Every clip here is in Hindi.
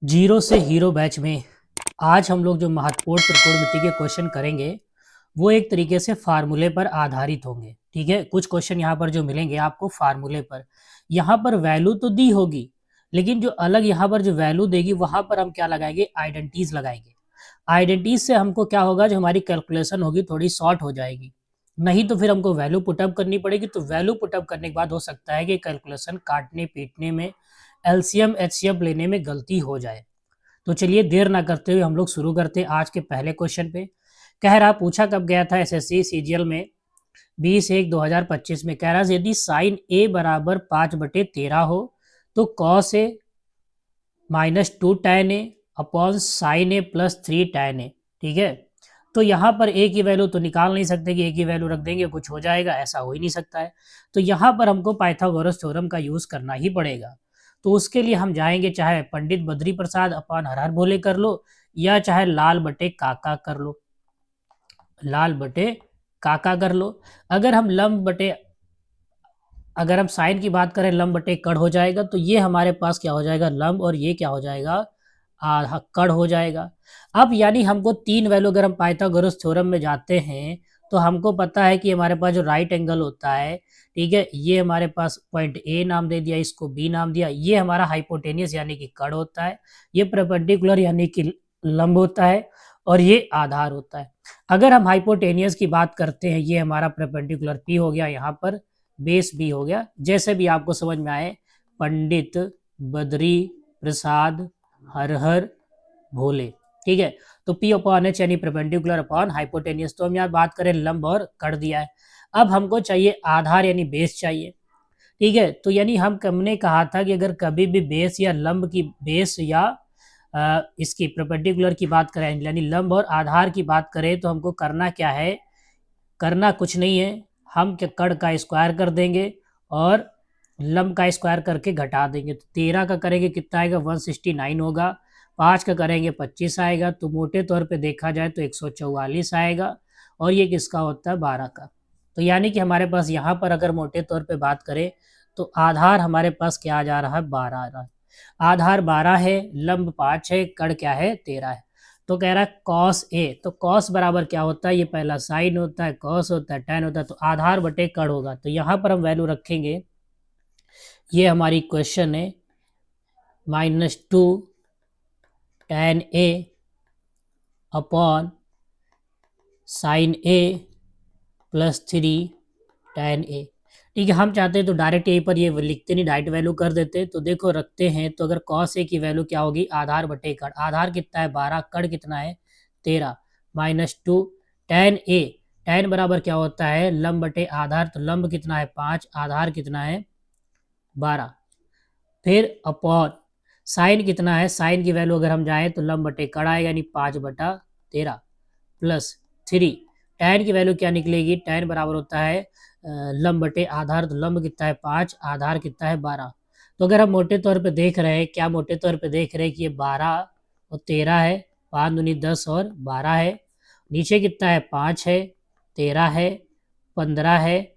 जीरो से हीरो बैच में आज हम लोग जो महत्वपूर्ण त्रिकोणमिति के क्वेश्चन करेंगे वो एक तरीके से फार्मूले पर आधारित होंगे। ठीक है, कुछ क्वेश्चन यहाँ पर जो मिलेंगे आपको फार्मूले पर, यहाँ पर वैल्यू तो दी होगी लेकिन जो अलग यहाँ पर जो वैल्यू देगी वहां पर हम क्या लगाएंगे, आइडेंटिटीज लगाएंगे। आइडेंटिटीज से हमको क्या होगा, जो हमारी कैलकुलेशन होगी थोड़ी शॉर्ट हो जाएगी, नहीं तो फिर हमको वैल्यू पुटअप करनी पड़ेगी। तो वैल्यू पुटअप करने के बाद हो सकता है कि कैलकुलेशन काटने पीटने में, एलसीएम एचसीएफ लेने में गलती हो जाए। तो चलिए देर ना करते हुए हम लोग शुरू करते हैं आज के पहले क्वेश्चन पे। कह रहा पूछा कब गया था एसएससी सीजीएल में 20/1/2025 में। कह रहा यदि साइन ए बराबर 5/13 हो तो cos A -2 tan A upon sine A +3 tan ए। ठीक है, तो यहाँ पर ए की वैल्यू तो निकाल नहीं सकते कि ए की वैल्यू रख देंगे कुछ हो जाएगा, ऐसा हो ही नहीं सकता है। तो यहाँ पर हमको पाइथागोरस थ्योरम का यूज करना ही पड़ेगा। तो उसके लिए हम जाएंगे, चाहे पंडित बद्री प्रसाद अपॉन हर हर भोले कर लो या चाहे लाल बटे काका कर लो, लाल बटे काका कर लो। अगर हम लंब बटे, अगर हम साइन की बात करें लंब बटे कड़ हो जाएगा, तो ये हमारे पास क्या हो जाएगा, लंब, और ये क्या हो जाएगा, आधा कड़ हो जाएगा। अब यानी हमको तीन वैल्यू, अगर हम पाइथागोरस थ्योरम में जाते हैं तो हमको पता है कि हमारे पास जो राइट एंगल होता है, ठीक है, ये हमारे पास पॉइंट ए नाम दे दिया, इसको बी नाम दिया, ये हमारा हाइपोटेनियस यानी कि कड़ होता है, ये परपेंडिकुलर यानी कि लंब होता है, और ये आधार होता है। अगर हम हाइपोटेनियस की बात करते हैं, ये हमारा परपेंडिकुलर पी हो गया, यहाँ पर बेस बी हो गया, जैसे भी आपको समझ में आए। पंडित बद्री प्रसाद हर हर भोले। ठीक है, तो पी अपॉन एच यानी परपेंडिकुलर अपॉन हाइपोटेनियस। तो हम यहाँ बात करें लंब और कर दिया है। अब हमको चाहिए आधार यानी बेस चाहिए। ठीक है, तो यानी हमने कहा था कि अगर कभी भी बेस या लंब की, बेस या इसकी परपेंडिकुलर की बात करें यानी लंब और आधार की बात करें, तो हमको करना क्या है, करना कुछ नहीं है, हम क्या कड़ का स्क्वायर कर देंगे और लंब का स्क्वायर करके घटा देंगे। तो 13 का करेंगे कितना आएगा, 169 होगा। 5 का करेंगे 25 आएगा। तो मोटे तौर पे देखा जाए तो 144 आएगा, और ये किसका होता है, 12 का। तो यानी कि हमारे पास यहाँ पर अगर मोटे तौर पे बात करें तो आधार हमारे पास क्या आ जा रहा है, 12 आ रहा है। आधार 12 है, लंब 5 है, कड़ क्या है, 13 है। तो कह रहा है कॉस ए, तो कॉस बराबर क्या होता है, ये पहला साइन होता है, कॉस होता है, टैन होता है, तो आधार बटे कड़ होगा। तो यहाँ पर हम वैल्यू रखेंगे, ये हमारी क्वेश्चन है, -2 tan ए अपॉन साइन ए +3 tan ए। ठीक है, हम चाहते हैं तो डायरेक्ट यहीं पर ये लिखते नहीं, डायरेक्ट वैल्यू कर देते। तो देखो रखते हैं, तो अगर कॉस ए की वैल्यू क्या होगी, आधार बटे कड़, आधार कितना है 12, कड़ कितना है 13, -2 tan ए, tan बराबर क्या होता है, लंब बटे आधार, तो लंब कितना है 5, आधार कितना है 12, फिर अपॉन साइन कितना है, साइन की वैल्यू अगर हम जाएं तो लंब बटे कड़ आएगा यानी 5/13 +3। टैन की वैल्यू क्या निकलेगी, टैन बराबर होता है लंब बटे आधार, तो लंब कितना है 5, आधार कितना है 12। तो अगर हम मोटे तौर पे देख रहे हैं, क्या मोटे तौर पे देख रहे हैं कि ये 12 और 13 है, 5 दूनी 10 और 12 है, नीचे कितना है 5 है, 13 है, 15 है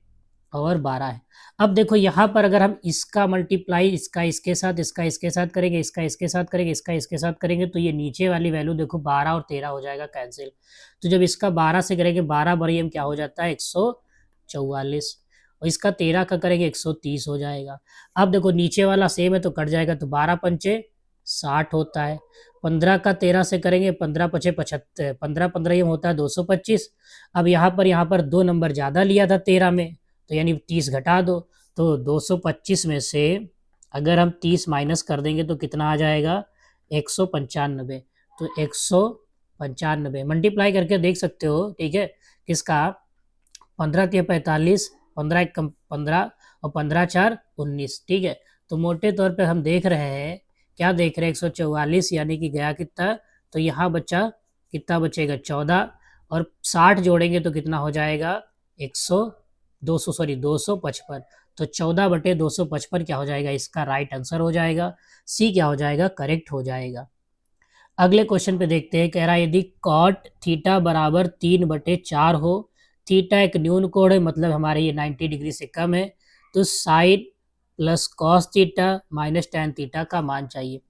और 12 है। अब देखो यहाँ पर अगर हम इसका मल्टीप्लाई, इसका इसके साथ, इसका इसके साथ करेंगे, इसका इसके साथ करेंगे, इसका इसके साथ करेंगे, तो ये नीचे वाली वैल्यू देखो 12 और 13 हो जाएगा कैंसिल। तो जब इसका 12 से करेंगे, 12 बड़ी क्या हो जाता है 144, और इसका 13 का करेंगे 130 हो जाएगा। अब देखो नीचे वाला सेम है तो कट जाएगा, तो 12 पंचे 60 होता है। 15 का 13 से करेंगे, 15 पचे 75, 15 15 ये होता है 225। अब यहाँ पर 2 नंबर ज़्यादा लिया था 13 में, तो यानी 30 घटा दो, तो 225 में से अगर हम 30 माइनस कर देंगे तो कितना आ जाएगा, 195। तो 195 मल्टीप्लाई करके देख सकते हो। ठीक है, किसका, 15 × 45, 15 × 15 और 15 × 4 19। ठीक है, तो मोटे तौर पे हम देख रहे हैं, क्या देख रहे हैं, 144 यानी कि गया कितना, तो यहाँ बचा कितना बचेगा 14, और 60 जोड़ेंगे तो कितना हो जाएगा 255। तो 14/255 क्या हो जाएगा, इसका राइट आंसर हो जाएगा, सी क्या हो जाएगा, करेक्ट हो जाएगा। अगले क्वेश्चन पे देखते हैं। कह रहा है यदि कॉट थीटा बराबर 3/4 हो, थीटा एक न्यून कोण है, मतलब हमारे ये 90 डिग्री से कम है, तो sine plus cos theta minus tan theta का मान चाहिए।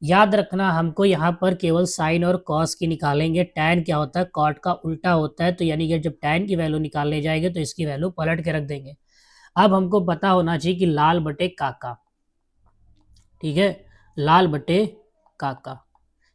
याद रखना हमको यहाँ पर केवल साइन और कॉस की निकालेंगे। टैन क्या होता है, कॉट का उल्टा होता है, तो यानी कि जब टैन की वैल्यू निकालने जाएंगे तो इसकी वैल्यू पलट के रख देंगे। अब हमको पता होना चाहिए कि लाल बटे काका, ठीक है, लाल बटे काका,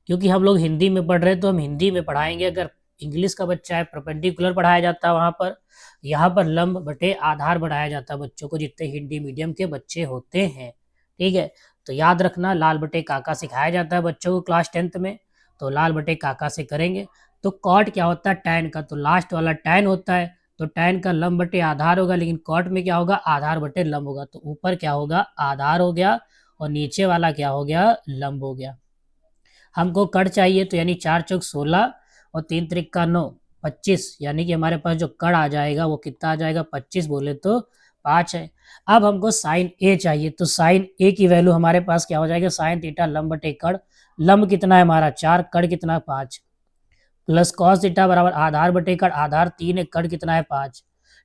क्योंकि हम लोग हिंदी में पढ़ रहे हैं तो हम हिंदी में पढ़ाएंगे। अगर इंग्लिश का बच्चा है परपेंडिकुलर पढ़ाया जाता है वहाँ पर, यहाँ पर लंब बटे आधार बढ़ाया जाता है बच्चों को, जितने हिंदी मीडियम के बच्चे होते हैं, ठीक है। तो याद रखना लाल बटे काका सिखाया जाता है बच्चों को क्लास 10th में, तो लाल बटे काका से करेंगे। तो कॉट क्या होता है, टैन का, तो लास्ट वाला टैन होता है, तो टैन का लंब बटे आधार होगा, लेकिन कॉट में क्या होगा, आधार बटे लंब होगा। तो ऊपर क्या होगा, आधार हो गया, और नीचे वाला क्या हो गया, लंब हो गया। हमको कड़ चाहिए, तो यानी 4 चौक 16 और 3 त्रिक 9 25, यानी कि हमारे पास जो कड़ आ जाएगा वो कितना आ जाएगा, 25 बोले तो 5 है। अब हमको साइन ए चाहिए, तो साइन ए की वैल्यू हमारे पास क्या हो जाएगा, साइन थीटा लंब बटे कड़, लंब कितना है हमारा 4, कड़ कितना है 5, प्लस कॉस थीटा बराबर आधार बटे कड़, आधार 3 है, कड़ कितना है 5।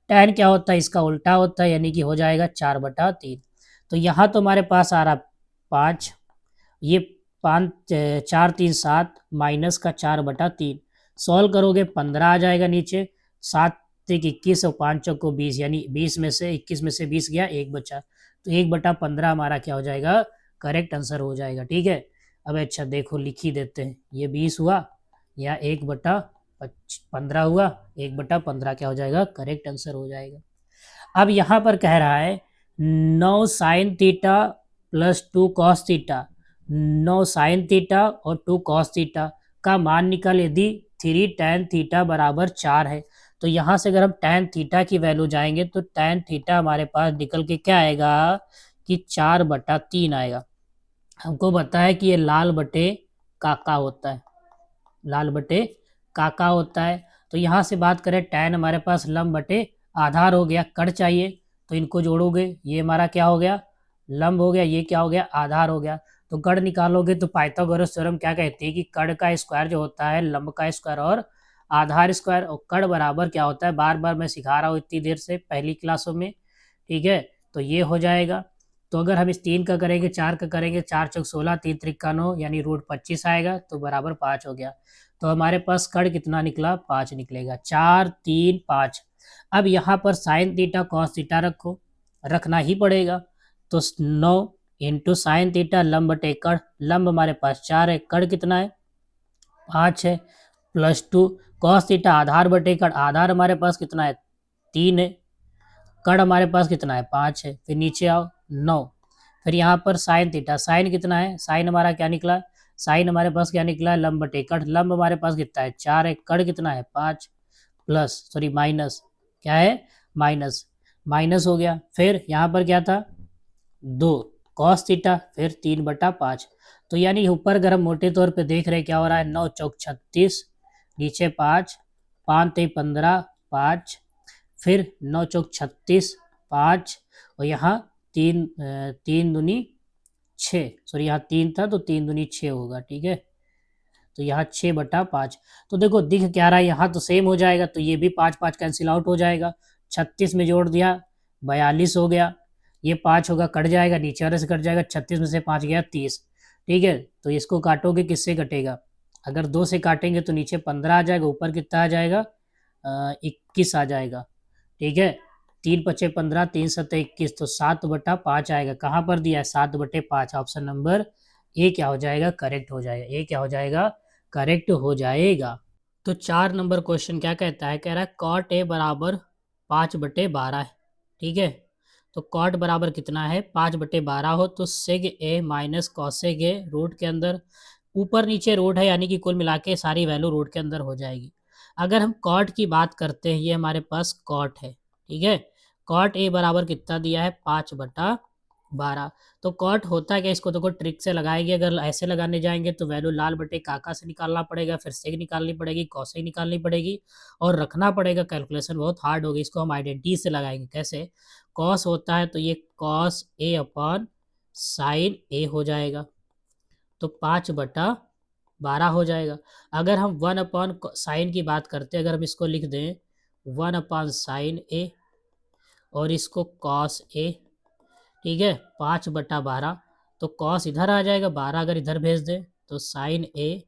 टैन क्या होता है, इसका उल्टा होता है, यानी कि हो जाएगा 4/3। तो यहाँ तो हमारे पास आ रहा 5, ये 5 4 3 7 माइनस का 4/3, सॉल्व करोगे 15 आ जाएगा नीचे, 7 एक 21 और 5 चौक को 20, यानी 20 में से 21 में से 20 गया, 1 बचा, तो 1/15 हमारा क्या हो जाएगा, करेक्ट आंसर हो जाएगा, ठीक है। अब अच्छा देखो लिख ही देते हैं, ये 20 हुआ या 1/15 हुआ, 1/15 क्या हो जाएगा, करेक्ट आंसर हो जाएगा। अब यहाँ पर कह रहा है 9 sine theta plus 2 cos theta, 9 sine theta और 2 कॉस थीटा का मान निकल, यदि 3 टैन थीटा बराबर 4 है। तो यहाँ से अगर हम टैन थीटा की वैल्यू जाएंगे तो टैन थीटा हमारे पास निकल के क्या आएगा कि 4/3 आएगा। हमको पता है कि ये लाल बटे काका होता है, लाल बटे काका होता है। तो यहाँ से बात करें टैन हमारे पास लंब बटे आधार हो गया, कड़ चाहिए तो इनको जोड़ोगे, ये हमारा क्या हो गया, लंब हो गया, ये क्या हो गया, आधार हो गया। तो कड़ निकालोगे तो पाइथागोरस थ्योरम क्या कहती है कि कड़ का स्क्वायर जो होता है लंब का स्क्वायर और आधार स्क्वायर, और कड़ बराबर क्या होता है, बार बार मैं सिखा रहा हूँ इतनी देर से पहली क्लासों में, ठीक है। तो ये हो जाएगा। तो अगर हम इस 3 का करेंगे, 4 का करेंगे, 4 चौक 16, 3 त्रिक 9, यानी रूट 25 आएगा, तो बराबर 5 हो गया। तो हमारे पास कड़ कितना निकला, 5 निकलेगा, 4 3 5। अब यहाँ पर साइन थीटा कॉस थीटा रखो, रखना ही पड़ेगा। तो 9 इंटू साइन थीटा लंब बटे कड़, लंब हमारे पास 4 है, कड़ कितना है 5 है, प्लस 2 कॉस थीटा आधार बटे कड़, आधार हमारे पास कितना है 3 है, कड़ हमारे पास कितना है 5 है, फिर नीचे आओ 9, फिर यहाँ पर साइन थीटा, साइन कितना है, साइन हमारा क्या निकला, साइन हमारे पास क्या निकला है लंब बटे कड़, लंब हमारे पास कितना है 4 है, कड़ कितना है 5, प्लस सॉरी माइनस, क्या है माइनस, माइनस हो गया। फिर यहाँ पर क्या था 2 कॉस थीटा, फिर 3/5। तो यानी ऊपर अगर हम मोटे तौर पे देख रहे क्या हो रहा है, 9 चौक 36, नीचे 5, 5 ते 15 5, फिर 9 चौक 36 5, और यहाँ 3 3 दूनी 6, सॉरी यहाँ 3 था तो 3 दूनी 6 होगा, ठीक है। तो यहाँ 6/5। तो देखो दिख क्या रहा है, यहाँ तो सेम हो जाएगा, तो ये भी 5 5 कैंसिल आउट हो जाएगा, 36 में जोड़ दिया 42 हो गया, ये 5 होगा कट जाएगा, नीचे वाले से कट जाएगा, 36 में से 5 गया 30, ठीक है। तो इसको काटोगे किससे कटेगा, अगर 2 से काटेंगे तो नीचे 15 आ जाएगा, ऊपर कितना आ जाएगा 21 आ जाएगा, ठीक है। 3 पचे 15, 3 सत्ते 21, तो 7/5 आएगा, कहाँ पर दिया है 7/5, ऑप्शन नंबर ए क्या हो जाएगा, करेक्ट हो जाएगा, ए क्या हो जाएगा, करेक्ट हो जाएगा। तो 4 नंबर क्वेश्चन क्या कहता है, कह रहा है कॉट ए बराबर 5/12 है, ठीक है। तो कॉट बराबर कितना है 5/12 हो, तो सेग ए माइनस कॉसेग ए रूट के अंदर, ऊपर नीचे रूट है, यानी कि कुल मिला के सारी वैल्यू रूट के अंदर हो जाएगी। अगर हम कॉट की बात करते हैं, ये हमारे पास कॉट है, ठीक है। कॉट ए बराबर कितना दिया है 5/12। तो कॉट होता है क्या, इसको देखो ट्रिक से लगाएंगे, अगर ऐसे लगाने जाएंगे तो वैल्यू लाल बटे काका से निकालना पड़ेगा, फिर सेग निकालनी पड़ेगी, कॉसेग निकालनी पड़ेगी, और रखना पड़ेगा, कैलकुलेशन बहुत हार्ड होगी। इसको हम आइडेंटिटी से लगाएंगे, कैसे, कॉस होता है तो ये कॉस ए अपॉन साइन ए हो जाएगा, तो 5/12 हो जाएगा। अगर हम 1 अपॉन साइन की बात करते हैं, अगर हम इसको लिख दें 1/साइन ए और इसको कॉस ए, ठीक है, 5/12, तो कॉस इधर आ जाएगा, 12 अगर इधर भेज दे तो साइन ए,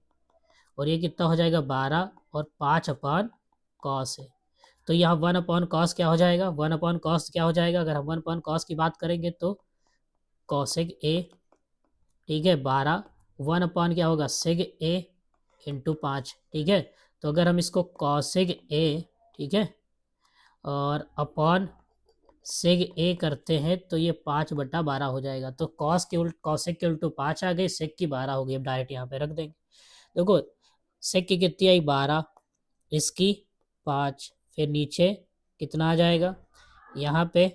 और ये कितना हो जाएगा 12 और 5 अपॉन कॉस ए। तो यहाँ 1 अपॉन कॉस क्या हो जाएगा, 1 अपॉन कॉस क्या हो जाएगा, अगर हम 1 अपॉन कॉस की बात करेंगे तो कॉसेक ए, ठीक है 12, 1 अपॉन क्या होगा सेग ए इंटू 5, ठीक है। तो अगर हम इसको कॉसेग ए, ठीक है, और अपॉन सेग ए करते हैं तो ये 5/12 हो जाएगा। तो कॉस के उल्ट कॉसेक के उल्टू 5 आ गई, सेक की 12 हो गई। अब डायरेक्ट यहाँ पे रख देंगे। देखो सेक की कितनी आई 12, इसकी 5, फिर नीचे कितना आ जाएगा यहाँ पे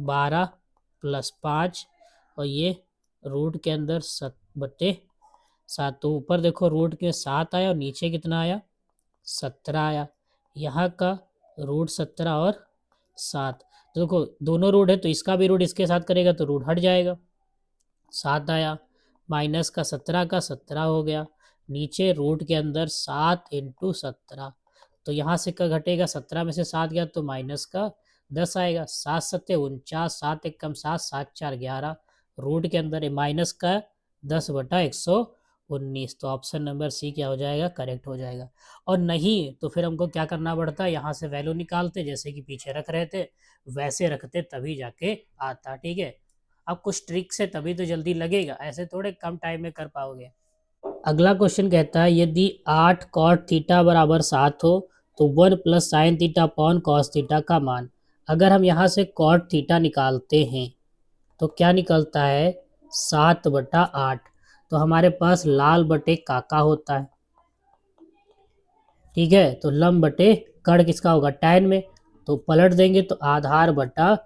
12 + 5, और ये रूट के अंदर 7/7। तो ऊपर देखो रूट के 7 आया और नीचे कितना आया 17 आया। यहाँ का रूट 17 और 7, तो देखो दोनों रूट है तो इसका भी रूट इसके साथ करेगा तो रूट हट जाएगा, 7 आया, माइनस का 17 का 17 हो गया, नीचे रूट के अंदर 7 × 17। तो यहाँ से क्या घटेगा, 17 में से 7 गया तो माइनस का 10 आएगा, 7 × 7 = 49, 7 × 1 = 7, 7 × 4 = 11, रूट के अंदर माइनस का 10/119। तो ऑप्शन नंबर सी क्या हो जाएगा, करेक्ट हो जाएगा। और नहीं तो फिर हमको क्या करना पड़ता है, यहाँ से वैल्यू निकालते, जैसे कि पीछे रख रहे थे वैसे रखते तभी जाके आता, ठीक है। अब कुछ ट्रिक से तभी तो जल्दी लगेगा, ऐसे थोड़े कम टाइम में कर पाओगे। अगला क्वेश्चन कहता है यदि 8 cot थीटा बराबर 7 हो तो 1 + sin theta upon cos theta का मान। अगर हम यहाँ से cot थीटा निकालते हैं तो क्या निकलता है 7/8। तो हमारे पास लाल बटे काका होता है, ठीक है। तो लंब बटे कड़ किसका होगा tan में, तो पलट देंगे तो आधार बटा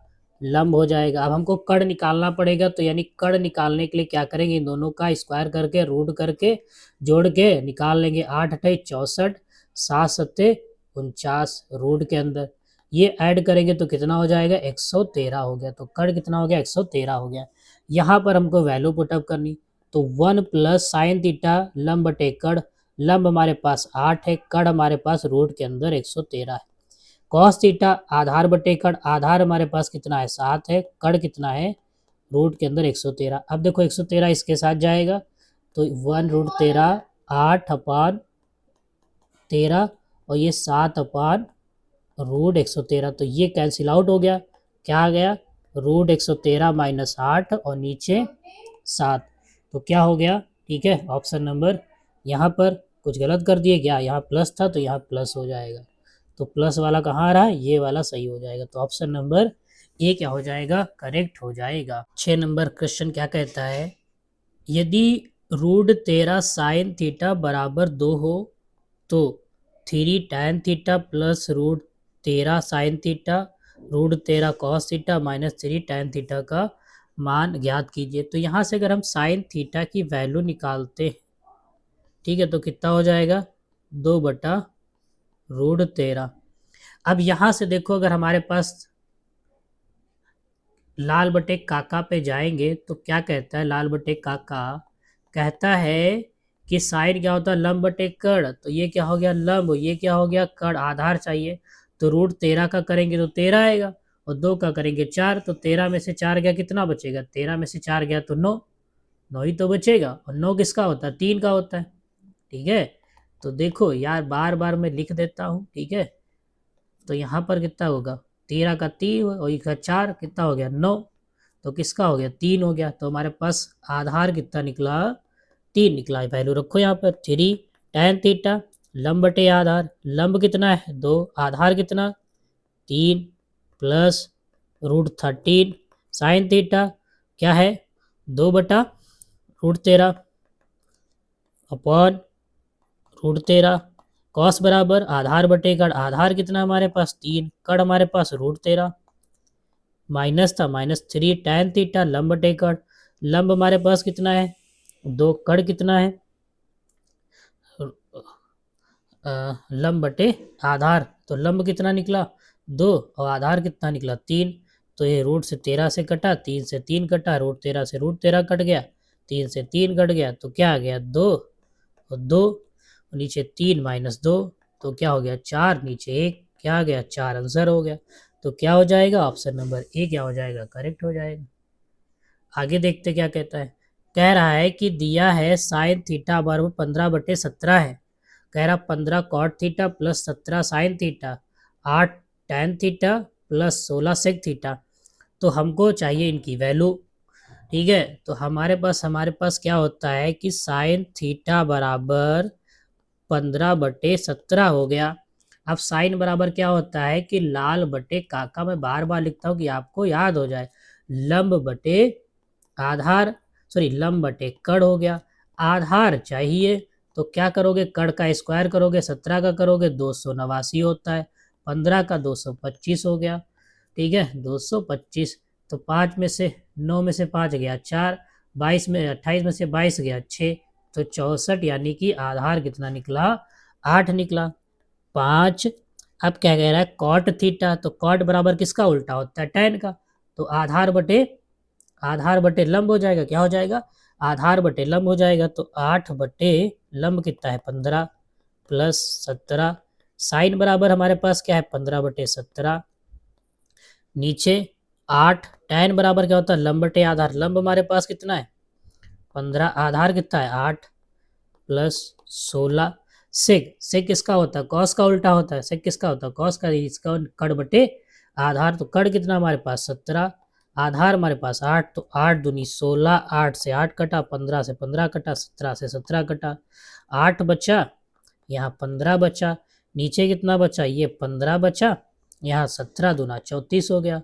लंब हो जाएगा। अब हमको कड़ निकालना पड़ेगा, तो यानी कड़ निकालने के लिए क्या करेंगे, इन दोनों का स्क्वायर करके रूट करके जोड़ के निकाल लेंगे। 8 × 8 = 64, 7 × 7 = 49, रूट के अंदर ये ऐड करेंगे तो कितना हो जाएगा 113 हो गया। तो कड़ कितना हो गया 113 हो गया। यहाँ पर हमको वैल्यू पुटअप करनी, तो 1 + sin थीटा लंब बटे कड़, लंब हमारे पास 8 है, कड़ हमारे पास रूट के अंदर 113 है। कॉस थीटा आधार बटे कड़, आधार हमारे पास कितना है 7 है, कड़ कितना है रूट के अंदर 113। अब देखो 113 इसके साथ जाएगा तो 1√13, 8 अपॉन 13, और ये 7 अपॉन रूट 113। तो ये कैंसिल आउट हो गया, क्या आ गया रूट 113 - 8 और नीचे 7। तो क्या हो गया, ठीक है। ऑप्शन नंबर यहाँ पर कुछ गलत कर दिए क्या, यहाँ प्लस था तो यहाँ प्लस हो जाएगा। तो प्लस वाला कहाँ आ रहा है, ये वाला सही हो जाएगा। तो ऑप्शन नंबर ए क्या हो जाएगा, करेक्ट हो जाएगा। 6 नंबर क्वेश्चन क्या कहता है, यदि √13 sin थीटा बराबर 2 हो तो 3 tan theta plus √13 sin theta √13 cos theta -3 tan theta का मान ज्ञात कीजिए। तो यहाँ से अगर हम sin थीटा की वैल्यू निकालते हैं, ठीक है, तो कितना हो जाएगा 2/√13। अब यहाँ से देखो अगर हमारे पास लाल बटे काका पे जाएंगे तो क्या कहता है, लाल बटे काका कहता है कि साइन क्या होता है लंब बटे कड़। तो ये क्या हो गया लंब, ये क्या हो गया कड़, आधार चाहिए। तो √13 का करेंगे तो 13 आएगा, और 2 का करेंगे 4, तो 13 में से 4 गया कितना बचेगा, 13 में से 4 गया तो 9, 9 ही तो बचेगा। और 9 किसका होता है 3 का होता है, ठीक है। तो देखो यार बार बार मैं लिख देता हूँ, ठीक है। तो यहाँ पर कितना होगा 13 का 3 और 1 का 4, कितना हो गया 9। तो किसका हो गया 3 हो गया। तो हमारे पास आधार कितना निकला 3 निकला है। वैल्यू रखो यहाँ पर 3 tan थीटा लंब बटे आधार, लंब कितना है 2, आधार कितना 3 प्लस √13 sin थीटा क्या है 2/√13 अपॉन √13 कॉस बराबर आधार बटे कड़, आधार कितना हमारे पास 3, कड़ हमारे पास √13, माइनस था -3 tan थीटा लंब बटे कड़, लंब हमारे पास कितना है 2, कड़ कितना है लंब बटे आधार। तो लंब कितना निकला 2 और आधार कितना निकला 3। तो ये √13 से कटा, 3 से 3 कटा, √13 से √13 कट गया, 3 से 3 कट गया, तो क्या आ गया 2 और 2, नीचे 3 - 2, तो क्या हो गया 4, नीचे 1, क्या आ गया 4 आंसर हो गया। तो क्या हो जाएगा ऑप्शन नंबर ए क्या हो जाएगा, करेक्ट हो जाएगा। आगे देखते क्या कहता है। कह रहा है कि दिया है साइन थीटा बराबर 15/17 है। कह रहा 15 cot theta plus 17 sine theta, 8 tan theta plus 16 sec theta. तो हमको चाहिए इनकी वैल्यू। ठीक है, तो हमारे पास क्या होता है कि साइन थीटा बराबर 15/17 हो गया। अब साइन बराबर क्या होता है कि लाल बटे काका, मैं बार बार लिखता हूँ कि आपको याद हो जाए। लंब बटे आधार, सॉरी लंब बटे कड़ हो गया। आधार चाहिए तो क्या करोगे, कड़ का स्क्वायर करोगे, 17 का करोगे 289 होता है, 15 का 225 हो गया। ठीक है, 225। तो 5 में से 9 में से 5 गया 4, 22 में 28 में से 22 गया 6, तो 64, यानी कि आधार कितना निकला, 8 निकला। 5। अब क्या कह रहा है, कॉट थीटा, तो कॉट बराबर किसका उल्टा होता है, टैन का। तो आधार बटे लंब हो जाएगा, क्या हो जाएगा, आधार बटे लंब हो जाएगा। तो 8 बटे लंब कितना है 15 प्लस 17, साइन बराबर हमारे पास क्या है 15/17, नीचे 8, टैन बराबर क्या होता है लंब बटे आधार, लंब हमारे पास कितना है 15, आधार कितना है 8 प्लस 16, सेक किसका होता है, कॉस का उल्टा होता है, सेक किसका होता है कॉस का, इसका कड़ बटे आधार। तो कड़ कितना हमारे पास 17, आधार हमारे पास 8, तो 8 दूनी 16, 8 से 8 कटा, 15 से 15 कटा, 17 से 17 कटा, 8 बचा, यहाँ 15 बचा, नीचे कितना बचा, ये 15 बचा, यहाँ 17 दूना 34 हो गया।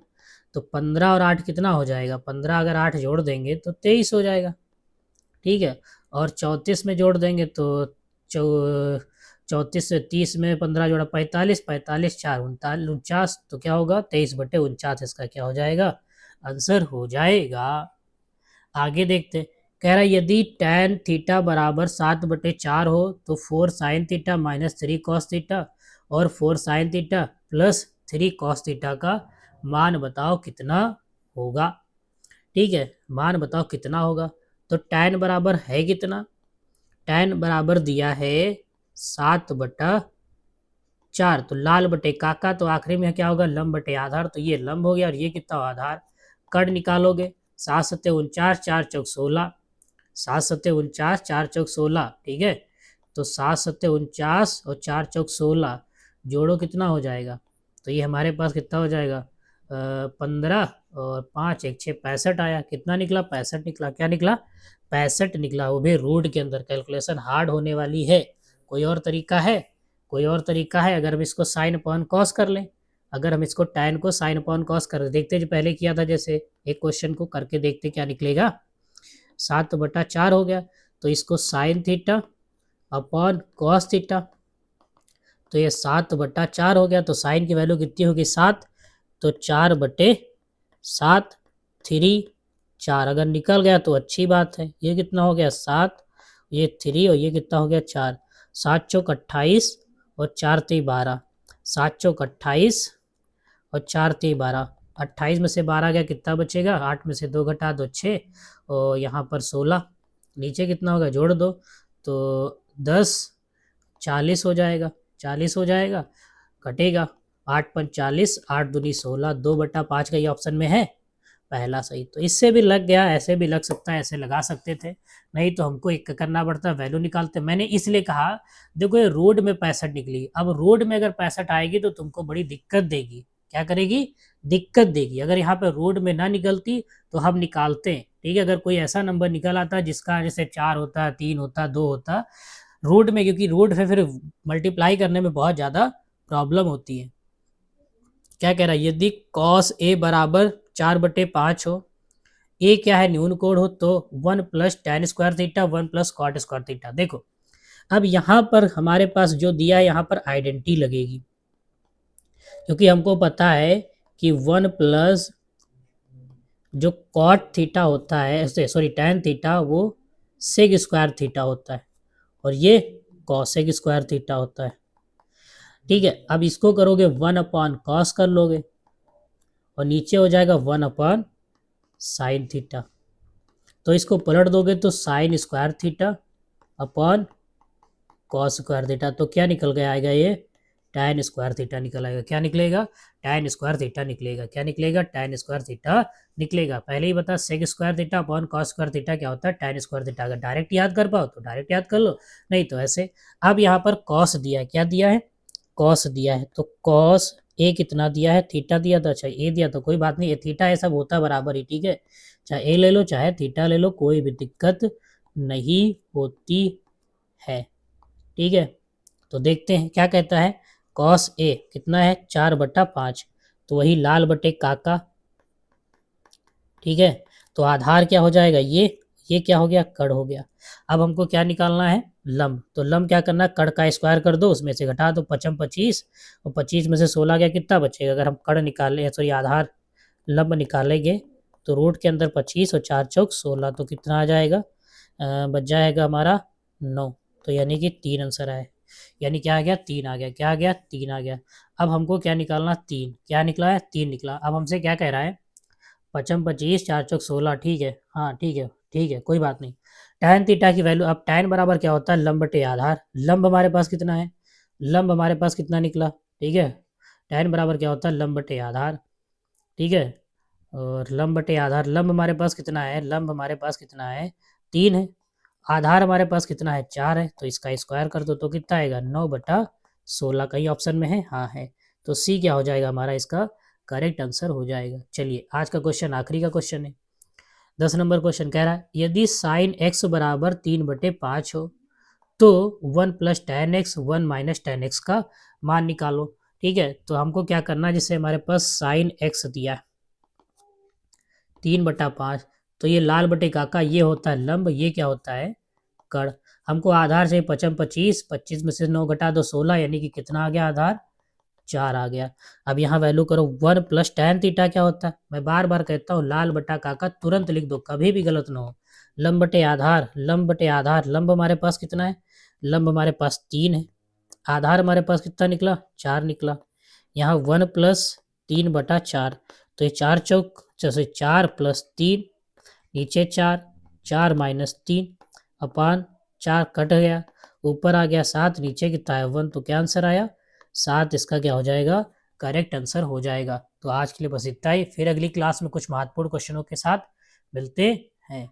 तो 15 और 8 कितना हो जाएगा, 15 अगर 8 जोड़ देंगे तो 23 हो जाएगा। ठीक है, और 34 में जोड़ देंगे तो 34 से 30 में 15 जोड़ा 45, 45 4 49, तो क्या होगा 23/49, इसका क्या हो जाएगा, आंसर हो जाएगा। आगे देखते, कह रहा है यदि tan थीटा बराबर 7/4 हो तो 4 sine theta minus 3 cos theta और 4 sine theta plus 3 cos theta का मान बताओ कितना होगा। ठीक है, मान बताओ कितना होगा। तो tan बराबर है कितना, tan बराबर दिया है 7/4, तो लाल बटे काका, तो आखिरी में क्या होगा लंब बटे आधार, तो ये लंब हो गया और ये कितना आधार। कड़ निकालोगे, 7 सत्ते 49, 4 चौक 16, 7 सत्ते 49, 4 चौक 16। ठीक है, तो 7 सत्ते 49 और 4 चौक 16 जोड़ो कितना हो जाएगा, तो ये हमारे पास कितना हो जाएगा 15 और 5 1 6 65 आया। कितना निकला 65 निकला, क्या निकला 65 निकला, वो भी रूट के अंदर। कैलकुलेशन हार्ड होने वाली है। कोई और तरीका है, कोई और तरीका है, अगर हम इसको साइन अपॉन कॉस कर लें, अगर हम इसको टैन को साइन अपॉन कॉस कर देखते जो पहले किया था, जैसे एक क्वेश्चन को करके देखते क्या निकलेगा। 7/4 हो गया, तो इसको sine theta upon cos theta, तो ये 7/4 हो गया, तो साइन की वैल्यू कितनी होगी 7, तो 4/7, 3 4 अगर निकल गया तो अच्छी बात है। ये कितना हो गया 7, ये 3 और ये कितना हो गया 4, 7 चौक 28 और 4 3 12, 7 चौक 28 और 4 3 12, 28 में से 12 गया कितना बचेगा, 8 में से 2 घटा दो 6 और यहाँ पर 16, नीचे कितना होगा जोड़ दो, तो 10 40 हो जाएगा, 40 हो जाएगा, कटेगा 8 5 40, 8 दूनी 16, 2/5 का ये ऑप्शन में है पहला सही। तो इससे भी लग गया, ऐसे भी लग सकता है, ऐसे लगा सकते थे, नहीं तो हमको एक करना पड़ता, वैल्यू निकालते। मैंने इसलिए कहा देखो ये रोड में 65 निकली, अब रोड में अगर 65 आएगी तो तुमको बड़ी दिक्कत देगी, क्या करेगी, दिक्कत देगी। अगर यहाँ पे रोड में ना निकलती तो हम निकालते हैं। ठीक है, अगर कोई ऐसा नंबर निकल आता जिसका जैसे 4 होता, 3 होता, 2 होता रोड में, क्योंकि रोड पे फिर मल्टीप्लाई करने में बहुत ज़्यादा प्रॉब्लम होती है। क्या कह रहा है, यदि कॉस ए बराबर 4/5 हो, ए क्या है न्यून कोण हो, तो 1 plus tan square theta 1 plus cot square theta. देखो अब यहाँ पर हमारे पास जो दिया है यहाँ पर आइडेंटिटी लगेगी, क्योंकि हमको पता है कि 1 प्लस जो कॉट थीटा होता है, सॉरी tan थीटा, वो सेक स्क्वायर थीटा होता है और ये कॉसेक स्क्वायर थीटा होता है। ठीक है, अब इसको करोगे 1/cos कर लोगे और नीचे हो जाएगा 1/sin थीटा, तो इसको पलट दोगे तो sine square theta upon cos square theta, तो क्या निकल के आएगा ये tan स्क्वायर थीटा निकल आएगा। क्या निकलेगा? tan स्क्वायर थीटा निकलेगा। क्या निकलेगा? tan स्क्वायर थीटा निकलेगा। पहले ही बता sec square theta upon cos square theta क्या होता है? tan square theta. अगर डायरेक्ट याद कर पाओ तो डायरेक्ट याद कर लो, नहीं तो ऐसे। अब यहाँ पर कॉस दिया है, क्या दिया है? कॉस दिया है, तो कॉस ए कितना दिया है? थीटा दिया था। अच्छा ए दिया तो कोई बात नहीं, ए थीटा है सब होता बराबर ही, ठीक है। चाहे ए ले लो चाहे थीटा ले लो, कोई भी दिक्कत नहीं होती है, ठीक है। तो देखते हैं क्या कहता है। कॉस ए कितना है? 4/5, तो वही लाल बटे काका, ठीक है। तो आधार क्या हो जाएगा? ये क्या हो गया? कड़ हो गया। अब हमको क्या निकालना है? लंब। तो लंब क्या करना है? कड़ का स्क्वायर कर दो, उसमें से घटा दो 25, और 25 में से 16 गया, कितना बचेगा? अगर हम कड़ निकाले, सॉरी आधार लंब निकालेंगे, तो रूट के अंदर 25 और 4 चौक 16, तो कितना आ जाएगा? बच जाएगा हमारा 9। तो यानी कि 3 आंसर आए। यानी क्या आ गया? 3 आ गया। क्या आ गया? 3 आ गया। अब हमको क्या निकालना? 3। क्या निकला है? 3 निकला। अब हमसे क्या कह रहा है? 55 25 4 चौक 16, ठीक है। हाँ ठीक है, ठीक है, कोई बात नहीं। tan थीटा की वैल्यू, अब tan बराबर क्या होता है? लंब बटे आधार। लंब हमारे पास कितना है? लंब हमारे पास कितना निकला? ठीक है, tan बराबर क्या होता है? लंब बटे आधार, ठीक है। और लंब बटे आधार, लंब हमारे पास कितना है? लंब हमारे पास कितना है? 3 है। आधार हमारे पास कितना है? 4 है। तो इसका स्क्वायर कर दो तो कितना आएगा? 9/16। कहीं ऑप्शन में है? हाँ है। तो सी क्या हो जाएगा हमारा? इसका करेक्ट आंसर हो जाएगा। चलिए आज का क्वेश्चन आखिरी का क्वेश्चन है। 10 नंबर क्वेश्चन कह रहा है यदि साइन x बराबर 3/5 हो तो 1 + tan x 1 - tan x का मान निकालो, ठीक है। तो हमको क्या करना है? जिससे हमारे पास साइन x दिया है 3/5, तो ये लाल बटे काका ये होता है लंब, ये क्या होता है? कड़। हमको आधार से 55 25, 25 में से 9 घटा दो 16, यानी कि कितना आ गया आधार? 4 आ गया। अब यहाँ वैल्यू करो 1 + tan थीटा क्या होता है? मैं बार बार कहता हूँ लाल बटा काका तुरंत लिख दो, कभी भी गलत ना हो। लंब बटे आधार, लंब बटे आधार, लंब हमारे पास कितना है? लंब हमारे पास 3 है। आधार हमारे पास कितना निकला? 4 निकला। यहाँ 1 + 3/4, तो ये 4 चौक जैसे 4 + 3, नीचे 4, 4 - 3 अपान 4 कट गया, ऊपर आ गया 7, नीचे कितना है? 1। तो क्या आंसर आया? 7 इसका क्या हो जाएगा? करेक्ट आंसर हो जाएगा। तो आज के लिए बस इतना ही, फिर अगली क्लास में कुछ महत्वपूर्ण क्वेश्चनों के साथ मिलते हैं।